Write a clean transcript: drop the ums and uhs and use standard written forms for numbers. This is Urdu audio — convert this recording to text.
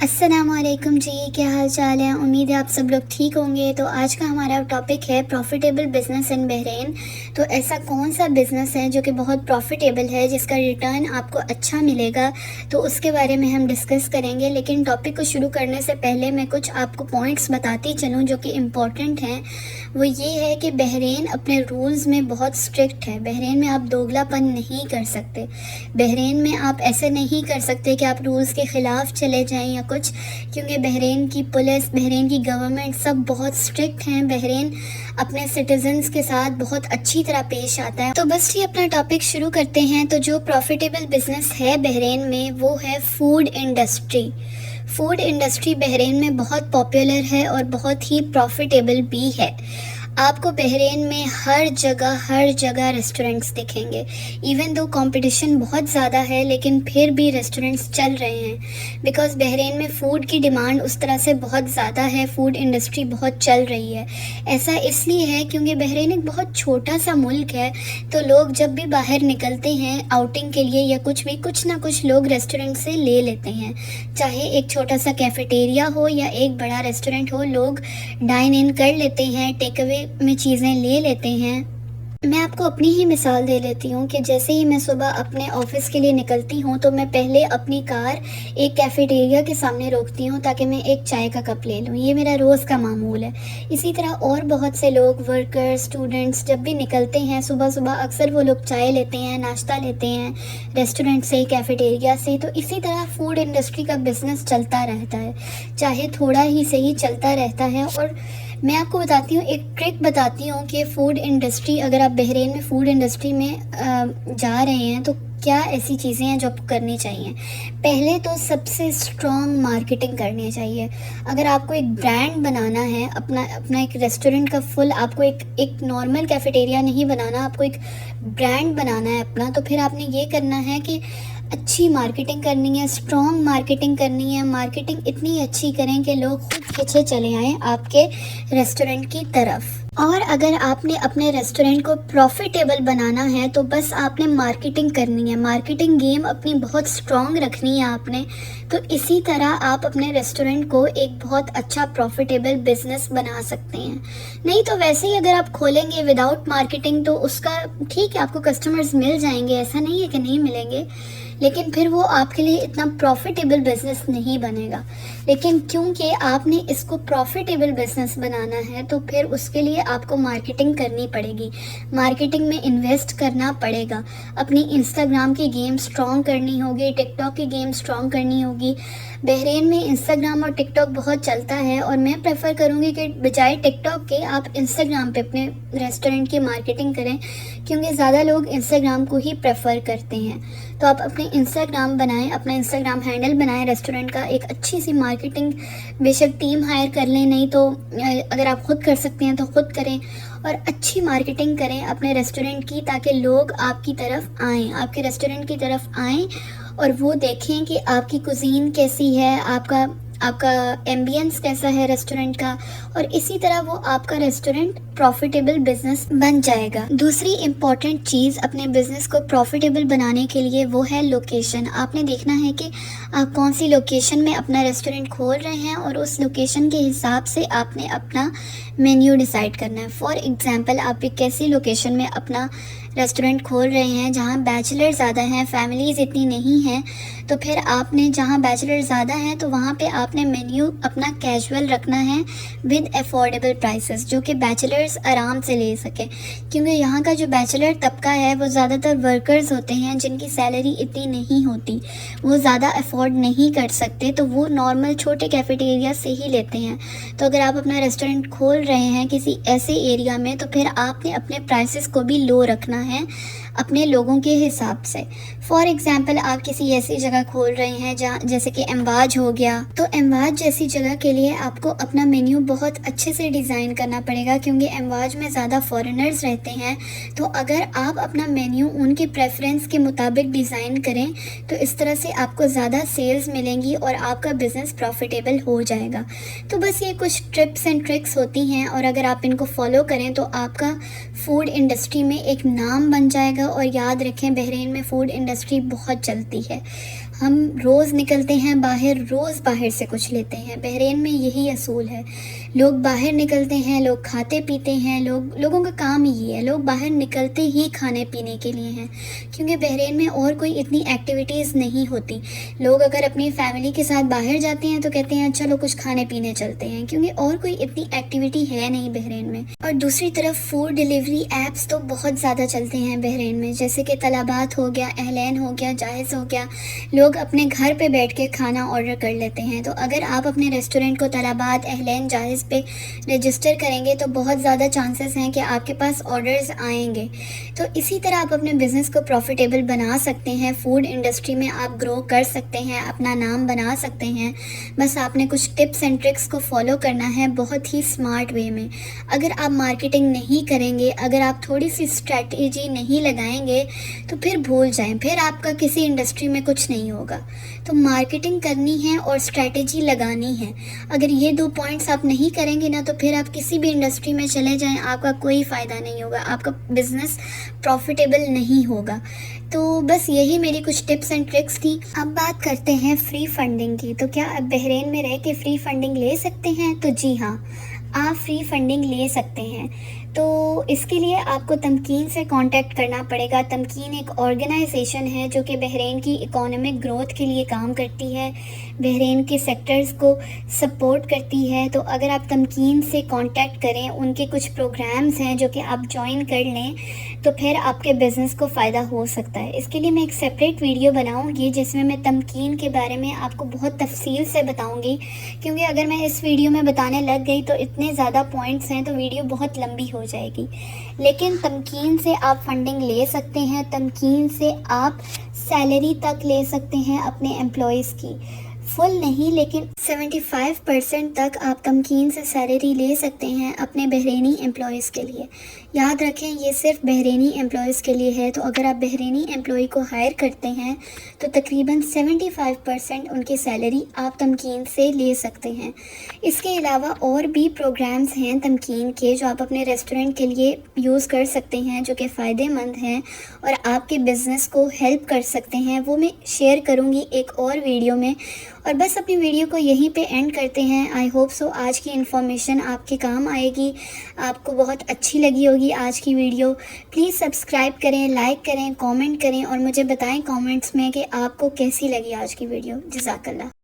السلام علیکم جی، کیا حال چال ہے؟ امید ہے آپ سب لوگ ٹھیک ہوں گے۔ تو آج کا ہمارا ٹاپک ہے پروفیٹیبل بزنس ان بحرین۔ تو ایسا کون سا بزنس ہے جو کہ بہت پروفیٹیبل ہے، جس کا ریٹرن آپ کو اچھا ملے گا، تو اس کے بارے میں ہم ڈسکس کریں گے۔ لیکن ٹاپک کو شروع کرنے سے پہلے میں کچھ آپ کو پوائنٹس بتاتی چلوں جو کہ امپورٹنٹ ہیں۔ وہ یہ ہے کہ بحرین اپنے رولز میں بہت اسٹرکٹ ہے۔ بحرین میں آپ دوگلا پن نہیں کر سکتے۔ بحرین میں آپ ایسے نہیں کر سکتے کہ آپ رولز کے خلاف چلے جائیں یا کچھ، کیونکہ بحرین کی پولیس، بحرین کی گورنمنٹ سب بہت اسٹرکٹ ہیں۔ بحرین اپنے سٹیزنز کے ساتھ بہت اچھی طرح پیش آتا ہے۔ تو بس یہ اپنا ٹاپک شروع کرتے ہیں۔ تو جو پروفیٹیبل بزنس ہے بحرین میں وہ ہے food industry. Food industry Bahrain میں بہت پاپولر ہے اور بہت ہی پروفیٹیبل بھی ہے۔ آپ کو بحرین میں ہر جگہ ریسٹورنٹس دکھیں گے۔ ایون دو کمپٹیشن بہت زیادہ ہے، لیکن پھر بھی ریسٹورنٹس چل رہے ہیں، بیکاز بحرین میں فوڈ کی ڈیمانڈ اس طرح سے بہت زیادہ ہے، فوڈ انڈسٹری بہت چل رہی ہے۔ ایسا اس لیے ہے کیونکہ بحرین ایک بہت چھوٹا سا ملک ہے، تو لوگ جب بھی باہر نکلتے ہیں آؤٹنگ کے لیے یا کچھ نہ کچھ لوگ ریسٹورنٹ سے لے لیتے ہیں، چاہے ایک چھوٹا سا کیفیٹیریا ہو یا ایک بڑا ریسٹورنٹ ہو، لوگ ڈائن ان کر لیتے ہیں، ٹیک اوے میں چیزیں لے لیتے ہیں۔ میں آپ کو اپنی ہی مثال دے لیتی ہوں کہ جیسے ہی میں صبح اپنے آفس کے لیے نکلتی ہوں تو میں پہلے اپنی کار ایک کیفیٹیریا کے سامنے روکتی ہوں تاکہ میں ایک چائے کا کپ لے لوں۔ یہ میرا روز کا معمول ہے۔ اسی طرح اور بہت سے لوگ، ورکر، اسٹوڈنٹس جب بھی نکلتے ہیں صبح اکثر وہ لوگ چائے لیتے ہیں، ناشتہ لیتے ہیں ریسٹورنٹ سے، کیفیٹیریا سے۔ تو اسی طرح فوڈ انڈسٹری کا بزنس چلتا رہتا ہے، چاہے تھوڑا ہی صحیح چلتا رہتا ہے۔ اور میں آپ کو بتاتی ہوں، ایک ٹرک بتاتی ہوں کہ فوڈ انڈسٹری، اگر آپ بحرین میں فوڈ انڈسٹری میں جا رہے ہیں تو کیا ایسی چیزیں ہیں جو آپ کو کرنی چاہیے۔ پہلے تو سب سے اسٹرانگ مارکیٹنگ کرنی چاہیے۔ اگر آپ کو ایک برانڈ بنانا ہے، اپنا ایک ریسٹورنٹ کا آپ کو ایک نارمل کیفیٹیریا نہیں بنانا، آپ کو ایک برانڈ بنانا ہے اپنا، تو پھر آپ نے یہ کرنا ہے کہ اچھی مارکیٹنگ کرنی ہے، اسٹرانگ مارکیٹنگ کرنی ہے۔ مارکیٹنگ اتنی اچھی کریں کہ لوگ خود کھینچے چلے آئیں آپ کے ریسٹورنٹ کی طرف۔ اور اگر آپ نے اپنے ریسٹورنٹ کو پروفیٹیبل بنانا ہے تو بس آپ نے مارکیٹنگ کرنی ہے، مارکیٹنگ گیم اپنی بہت اسٹرانگ رکھنی ہے آپ نے۔ تو اسی طرح آپ اپنے ریسٹورنٹ کو ایک بہت اچھا پروفیٹیبل بزنس بنا سکتے ہیں۔ نہیں تو ویسے ہی اگر آپ کھولیں گے وداؤٹ مارکیٹنگ تو اس کا ٹھیک ہے، آپ کو کسٹمرز مل جائیں گے، ایسا نہیں ہے کہ نہیں ملیں گے، لیکن پھر وہ آپ کے لیے اتنا پروفیٹیبل بزنس نہیں بنے گا۔ لیکن کیونکہ آپ نے اس کو پروفیٹیبل بزنس بنانا ہے تو پھر اس کے لیے آپ کو مارکیٹنگ کرنی پڑے گی، مارکیٹنگ میں انویسٹ کرنا پڑے گا۔ اپنی انسٹاگرام کی گیم سٹرونگ کرنی ہوگی، ٹک ٹاک کی گیم سٹرونگ کرنی ہوگی۔ بحرین میں انسٹاگرام اور ٹک ٹاک بہت چلتا ہے، اور میں پریفر کروں گی کہ بجائے ٹک ٹاک کے آپ انسٹاگرام پہ اپنے ریسٹورنٹ کی مارکیٹنگ کریں، کیونکہ زیادہ لوگ انسٹاگرام کو ہی پریفر کرتے ہیں۔ تو آپ اپنے انسٹاگرام بنائیں، اپنا انسٹاگرام ہینڈل بنائیں ریسٹورنٹ کا، ایک اچھی سی مارکیٹنگ، بے شک ٹیم ہائر کر لیں، نہیں تو اگر آپ خود کر سکتے ہیں تو خود کریں، اور اچھی مارکیٹنگ کریں اپنے ریسٹورنٹ کی، تاکہ لوگ آپ کی طرف آئیں، آپ کے ریسٹورنٹ کی طرف آئیں اور وہ دیکھیں کہ آپ کی کوزین کیسی ہے، آپ کا ایمبینس کیسا ہے ریسٹورنٹ کا، اور اسی طرح وہ آپ کا ریسٹورنٹ پروفیٹیبل بزنس بن جائے گا۔ دوسری امپورٹنٹ چیز اپنے بزنس کو پروفیٹیبل بنانے کے لیے وہ ہے لوکیشن۔ آپ نے دیکھنا ہے کہ آپ کون سی لوکیشن میں اپنا ریسٹورنٹ کھول رہے ہیں، اور اس لوکیشن کے حساب سے آپ نے اپنا مینیو ڈیسائیڈ کرنا ہے۔ فار ایگزامپل، آپ ایک ایسی لوکیشن میں اپنا ریسٹورنٹ کھول رہے ہیں جہاں بیچلر زیادہ ہیں، فیملیز اتنی نہیں ہیں، تو پھر آپ نے جہاں بیچلر زیادہ ہیں تو وہاں پہ آپ نے مینیو اپنا کیجول رکھنا ہے ود افورڈیبل پرائسز، جو کہ بیچلرز آرام سے لے سکیں، کیونکہ یہاں کا جو بیچلر طبقہ ہے وہ زیادہ تر ورکرز ہوتے ہیں جن کی سیلری اتنی نہیں ہوتی، وہ زیادہ افورڈ نہیں کر سکتے، تو وہ نارمل چھوٹے کیفیٹیریا سے ہی لیتے ہیں۔ تو اگر آپ اپنا ریسٹورنٹ کھول رہے ہیں کسی ایسے ایریا میں تو پھر آپ نے اپنے پرائسز کو بھی لو رکھنا ہے اپنے لوگوں کے حساب سے۔ فار ایگزامپل، آپ کسی ایسی جگہ کھول رہے ہیں جیسے کہ امواج ہو گیا، تو امواج جیسی جگہ کے لیے آپ کو اپنا مینیو بہت اچھے سے ڈیزائن کرنا پڑے گا، کیونکہ امواج میں زیادہ فارنرز رہتے ہیں۔ تو اگر آپ اپنا مینیو ان کے پریفرنس کے مطابق ڈیزائن کریں تو اس طرح سے آپ کو زیادہ سیلز ملیں گی اور آپ کا بزنس پروفیٹیبل ہو جائے گا۔ تو بس یہ کچھ ٹپس اینڈ ٹرکس ہوتی ہیں، اور اگر آپ ان کو فالو کریں تو آپ کا فوڈ انڈسٹری میں ایک نام بن جائے گا۔ اور یاد رکھیں، بحرین میں فوڈ انڈسٹری بہت چلتی ہے۔ ہم روز نکلتے ہیں باہر، روز باہر سے کچھ لیتے ہیں۔ بحرین میں یہی اصول ہے، لوگ باہر نکلتے ہیں، لوگ کھاتے پیتے ہیں، لوگوں کا کام ہی ہے، لوگ باہر نکلتے ہی کھانے پینے کے لیے ہیں، کیونکہ بحرین میں اور کوئی اتنی ایکٹیویٹیز نہیں ہوتی۔ لوگ اگر اپنی فیملی کے ساتھ باہر جاتے ہیں تو کہتے ہیں چلو کچھ کھانے پینے چلتے ہیں، کیونکہ اور کوئی اتنی ایکٹیویٹی ہے نہیں بحرین میں۔ اور دوسری طرف فوڈ ڈیلیوری ایپس تو بہت زیادہ چلتے ہیں بحرین میں، جیسے کہ طلبات ہو گیا، اہلین ہو گیا، جاہز ہو گیا۔ لوگ اپنے گھر پہ بیٹھ کے کھانا آرڈر کر لیتے ہیں۔ تو اگر آپ اپنے ریسٹورنٹ کو طلبات، اہلین، جاہز پہ رجسٹر کریں گے تو بہت زیادہ چانسز ہیں کہ آپ کے پاس آرڈرز آئیں گے۔ تو اسی طرح آپ اپنے بزنس کو پروفیٹیبل بنا سکتے ہیں، فوڈ انڈسٹری میں آپ گرو کر سکتے ہیں، اپنا نام بنا سکتے ہیں۔ بس آپ نے کچھ ٹپس اینڈ ٹرکس کو فالو کرنا ہے بہت ہی اسمارٹ وے میں۔ اگر آپ مارکیٹنگ نہیں کریں گے، اگر آپ تھوڑی سی اسٹریٹجی نہیں لگائیں گے تو پھر بھول جائیں، پھر آپ کا کسی انڈسٹری میں کچھ نہیں ہوگا۔ تو مارکیٹنگ کرنی ہے اور اسٹریٹجی لگانی ہے۔ اگر یہ 2 پوائنٹس آپ نہیں کریں گے نا تو پھر آپ کسی بھی انڈسٹری میں چلے جائیں، آپ کا کوئی فائدہ نہیں ہوگا، آپ کا بزنس پروفیٹیبل نہیں ہوگا۔ تو بس یہی میری کچھ ٹپس اینڈ ٹرکس تھی۔ اب بات کرتے ہیں فری فنڈنگ کی۔ تو کیا آپ بحرین میں رہ کے فری فنڈنگ لے سکتے ہیں؟ تو جی ہاں، آپ فری فنڈنگ لے سکتے ہیں۔ تو اس کے لیے آپ کو تمکین سے کانٹیکٹ کرنا پڑے گا۔ تمکین ایک آرگنائزیشن ہے جو کہ بحرین کی اکانومک گروتھ کے لیے کام کرتی ہے، بحرین کے سیکٹرز کو سپورٹ کرتی ہے۔ تو اگر آپ تمکین سے کانٹیکٹ کریں، ان کے کچھ پروگرامز ہیں جو کہ آپ جوائن کر لیں تو پھر آپ کے بزنس کو فائدہ ہو سکتا ہے۔ اس کے لیے میں ایک سیپریٹ ویڈیو بناؤں گی جس میں تمکین کے بارے میں آپ کو بہت تفصیل سے بتاؤں گی، کیونکہ اگر میں اس ویڈیو میں بتانے لگ گئی تو اتنے زیادہ پوائنٹس ہیں تو ویڈیو بہت لمبی ہو جائے گی۔ لیکن تمکین سے آپ فنڈنگ لے سکتے ہیں، تمکین سے آپ سیلری تک لے سکتے ہیں اپنے امپلائیز کی، فل نہیں لیکن 75% تک آپ تمکین سے سیلری لے سکتے ہیں اپنے بحرینی امپلائیز کے لیے۔ یاد رکھیں یہ صرف بحرینی امپلائیز کے لیے ہے۔ تو اگر آپ بحرینی امپلائی کو ہائر کرتے ہیں تو تقریباً 75% ان کی سیلری آپ تمکین سے لے سکتے ہیں۔ اس کے علاوہ اور بھی پروگرامز ہیں تمکین کے جو آپ اپنے ریسٹورنٹ کے لیے یوز کر سکتے ہیں، جو کہ فائدہ مند ہیں اور آپ کے بزنس کو ہیلپ کر سکتے ہیں۔ وہ میں شیئر کروں گی ایک اور ویڈیو میں۔ اور بس اپنی ویڈیو کو یہیں پہ اینڈ کرتے ہیں۔ آئی ہوپ سو آج کی انفارمیشن آپ کے کام آئے گی، آپ کو بہت اچھی لگی ہوگی آج کی ویڈیو۔ پلیز سبسکرائب کریں، لائک کریں، کامنٹ کریں اور مجھے بتائیں کامنٹس میں کہ آپ کو کیسی لگی آج کی ویڈیو۔ جزاک اللہ۔